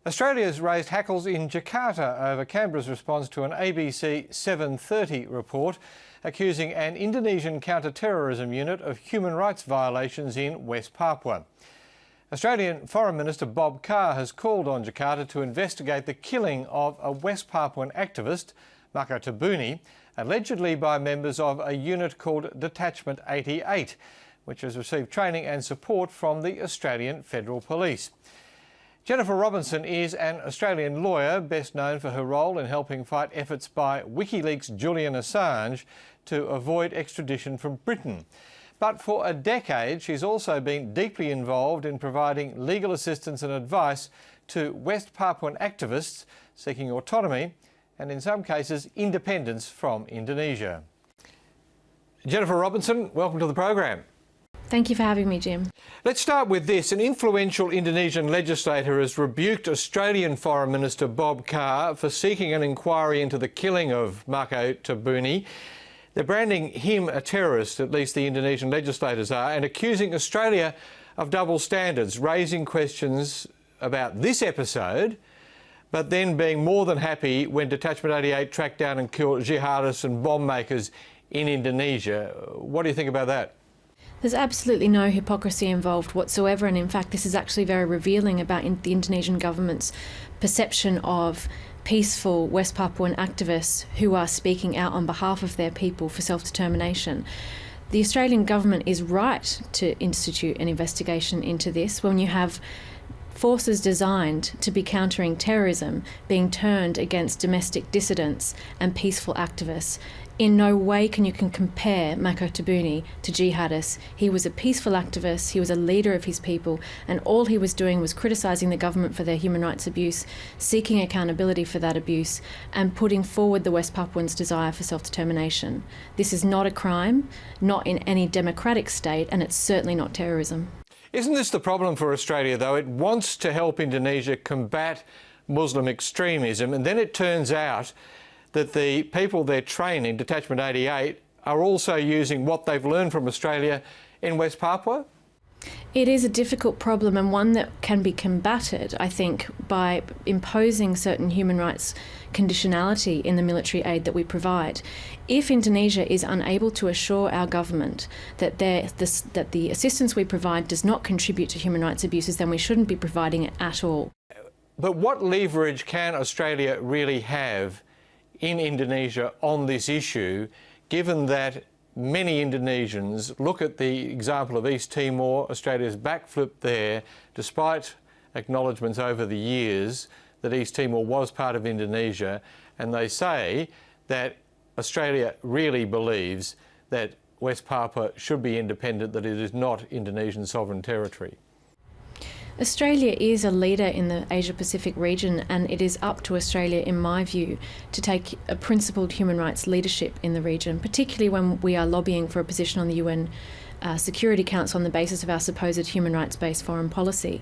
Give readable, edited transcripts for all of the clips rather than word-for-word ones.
Australia's raised hackles in Jakarta over Canberra's response to an ABC 7:30 report accusing an Indonesian counter-terrorism unit of human rights violations in West Papua. Australian Foreign Minister Bob Carr has called on Jakarta to investigate the killing of a West Papuan activist, Mako Tabuni, allegedly by members of a unit called Detachment 88, which has received training and support from the Australian Federal Police. Jennifer Robinson is an Australian lawyer, best known for her role in helping fight efforts by WikiLeaks' Julian Assange to avoid extradition from Britain. But for a decade, she's also been deeply involved in providing legal assistance and advice to West Papuan activists seeking autonomy and, in some cases, independence from Indonesia. Jennifer Robinson, welcome to the program. Thank you for having me, Jim. Let's start with this. An influential Indonesian legislator has rebuked Australian Foreign Minister Bob Carr for seeking an inquiry into the killing of Mako Tabuni. They're branding him a terrorist, at least the Indonesian legislators are, and accusing Australia of double standards, raising questions about this episode, but then being more than happy when Detachment 88 tracked down and killed jihadists and bomb makers in Indonesia. What do you think about that? There's absolutely no hypocrisy involved whatsoever, and in fact this is actually very revealing about the Indonesian government's perception of peaceful West Papuan activists who are speaking out on behalf of their people for self-determination. The Australian government is right to institute an investigation into this when you have forces designed to be countering terrorism being turned against domestic dissidents and peaceful activists. In no way can you compare Mako Tabuni to jihadists. He was a peaceful activist, he was a leader of his people, and all he was doing was criticising the government for their human rights abuse, seeking accountability for that abuse, and putting forward the West Papuans' desire for self-determination. This is not a crime, not in any democratic state, and it's certainly not terrorism. Isn't this the problem for Australia, though? It wants to help Indonesia combat Muslim extremism, and then it turns out that the people they're training, Detachment 88, are also using what they've learned from Australia in West Papua? It is a difficult problem, and one that can be combated, I think, by imposing certain human rights conditionality in the military aid that we provide. If Indonesia is unable to assure our government that the assistance we provide does not contribute to human rights abuses, then we shouldn't be providing it at all. But what leverage can Australia really have in Indonesia on this issue, given that many Indonesians look at the example of East Timor, Australia's backflip there, despite acknowledgements over the years that East Timor was part of Indonesia, and they say that Australia really believes that West Papua should be independent, that it is not Indonesian sovereign territory. Australia is a leader in the Asia-Pacific region, and it is up to Australia, in my view, to take a principled human rights leadership in the region, particularly when we are lobbying for a position on the UN Security Council on the basis of our supposed human rights-based foreign policy.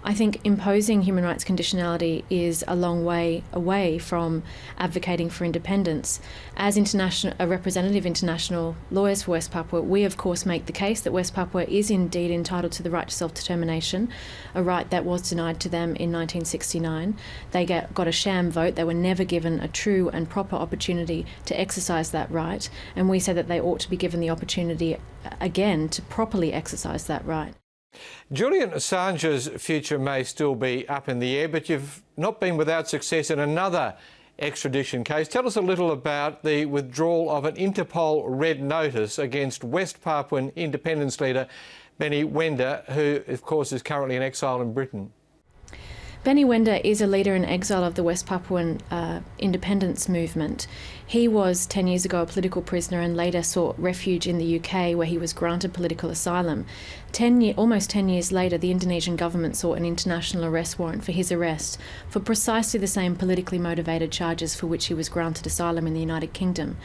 I think imposing human rights conditionality is a long way away from advocating for independence. As a representative international lawyers for West Papua, we of course make the case that West Papua is indeed entitled to the right to self-determination, a right that was denied to them in 1969. They got a sham vote. They were never given a true and proper opportunity to exercise that right, and we say that they ought to be given the opportunity again to properly exercise that right. Julian Assange's future may still be up in the air, but you've not been without success in another extradition case. Tell us a little about the withdrawal of an Interpol red notice against West Papuan independence leader Benny Wenda, who of course is currently in exile in Britain. Benny Wenda is a leader in exile of the West Papuan independence movement. He was 10 years ago a political prisoner and later sought refuge in the UK, where he was granted political asylum. Almost 10 years later, the Indonesian government sought an international arrest warrant for his arrest for precisely the same politically motivated charges for which he was granted asylum in the United Kingdom.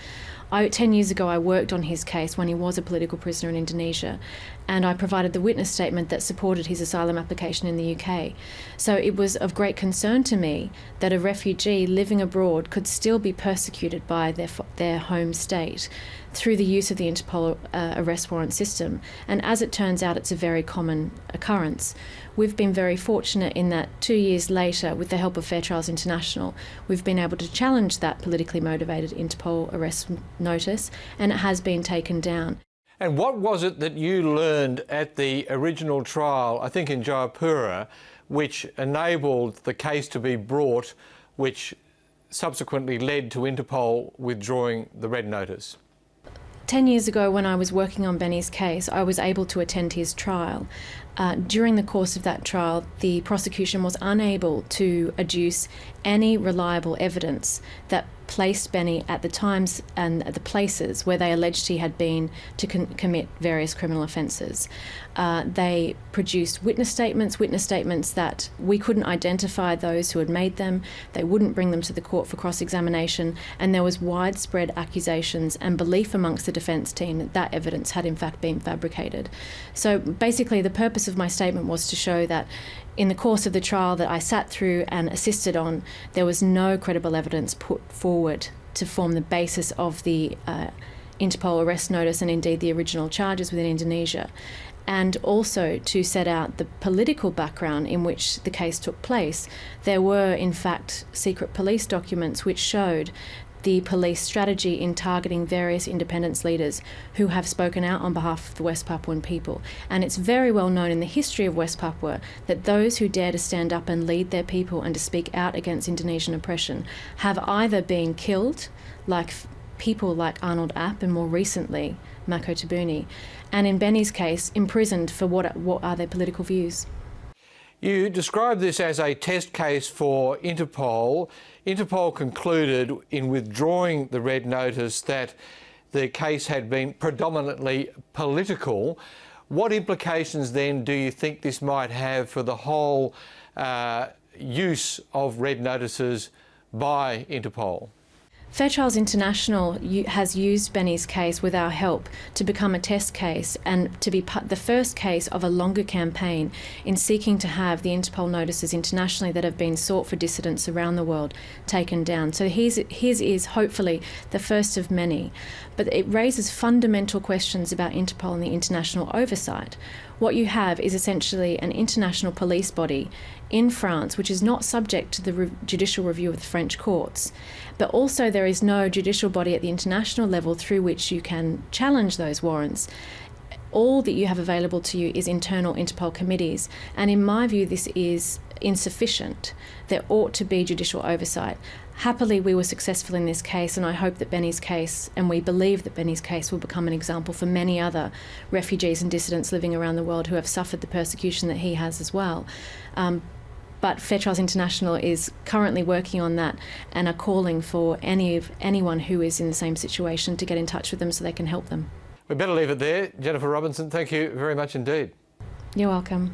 10 years ago, I worked on his case when he was a political prisoner in Indonesia, and I provided the witness statement that supported his asylum application in the UK. So it was of great concern to me that a refugee living abroad could still be persecuted by their home state. through the use of the Interpol arrest warrant system. And as it turns out, it's a very common occurrence. We've been very fortunate in that 2 years later, with the help of Fair Trials International, we've been able to challenge that politically motivated Interpol arrest notice, and it has been taken down. And what was it that you learned at the original trial, I think in Jakarta, which enabled the case to be brought, which subsequently led to Interpol withdrawing the red notice? 10 years ago, when I was working on Benny's case, I was able to attend his trial. During the course of that trial, the prosecution was unable to adduce any reliable evidence that placed Benny at the times and at the places where they alleged he had been to commit various criminal offences. They produced witness statements that we couldn't identify those who had made them. They wouldn't bring them to the court for cross-examination, and there was widespread accusations and belief amongst the defence team that that evidence had in fact been fabricated. So basically the purpose of my statement was to show that in the course of the trial that I sat through and assisted on, there was no credible evidence put forward to form the basis of the Interpol arrest notice and indeed the original charges within Indonesia, and also to set out the political background in which the case took place. There were in fact secret police documents which showed the police strategy in targeting various independence leaders who have spoken out on behalf of the West Papuan people. And it's very well known in the history of West Papua that those who dare to stand up and lead their people and to speak out against Indonesian oppression have either been killed, like people like Arnold App and more recently Mako Tabuni, and in Benny's case, imprisoned for what are their political views. You described this as a test case for Interpol. Interpol concluded in withdrawing the red notice that the case had been predominantly political. What implications then do you think this might have for the whole use of red notices by Interpol? Fair Trials International has used Benny's case with our help to become a test case and to be the first case of a longer campaign in seeking to have the Interpol notices internationally that have been sought for dissidents around the world taken down. So his is hopefully the first of many, but it raises fundamental questions about Interpol and the international oversight. What you have is essentially an international police body in France, which is not subject to the judicial review of the French courts, but also there is no judicial body at the international level through which you can challenge those warrants. All that you have available to you is internal Interpol committees, and in my view this is insufficient. There ought to be judicial oversight. Happily, we were successful in this case, and I hope that Benny's case, and we believe that Benny's case will become an example for many other refugees and dissidents living around the world who have suffered the persecution that he has as well. But Fair Trials International is currently working on that and are calling for anyone who is in the same situation to get in touch with them so they can help them. We better leave it there. Jennifer Robinson, thank you very much indeed. You're welcome.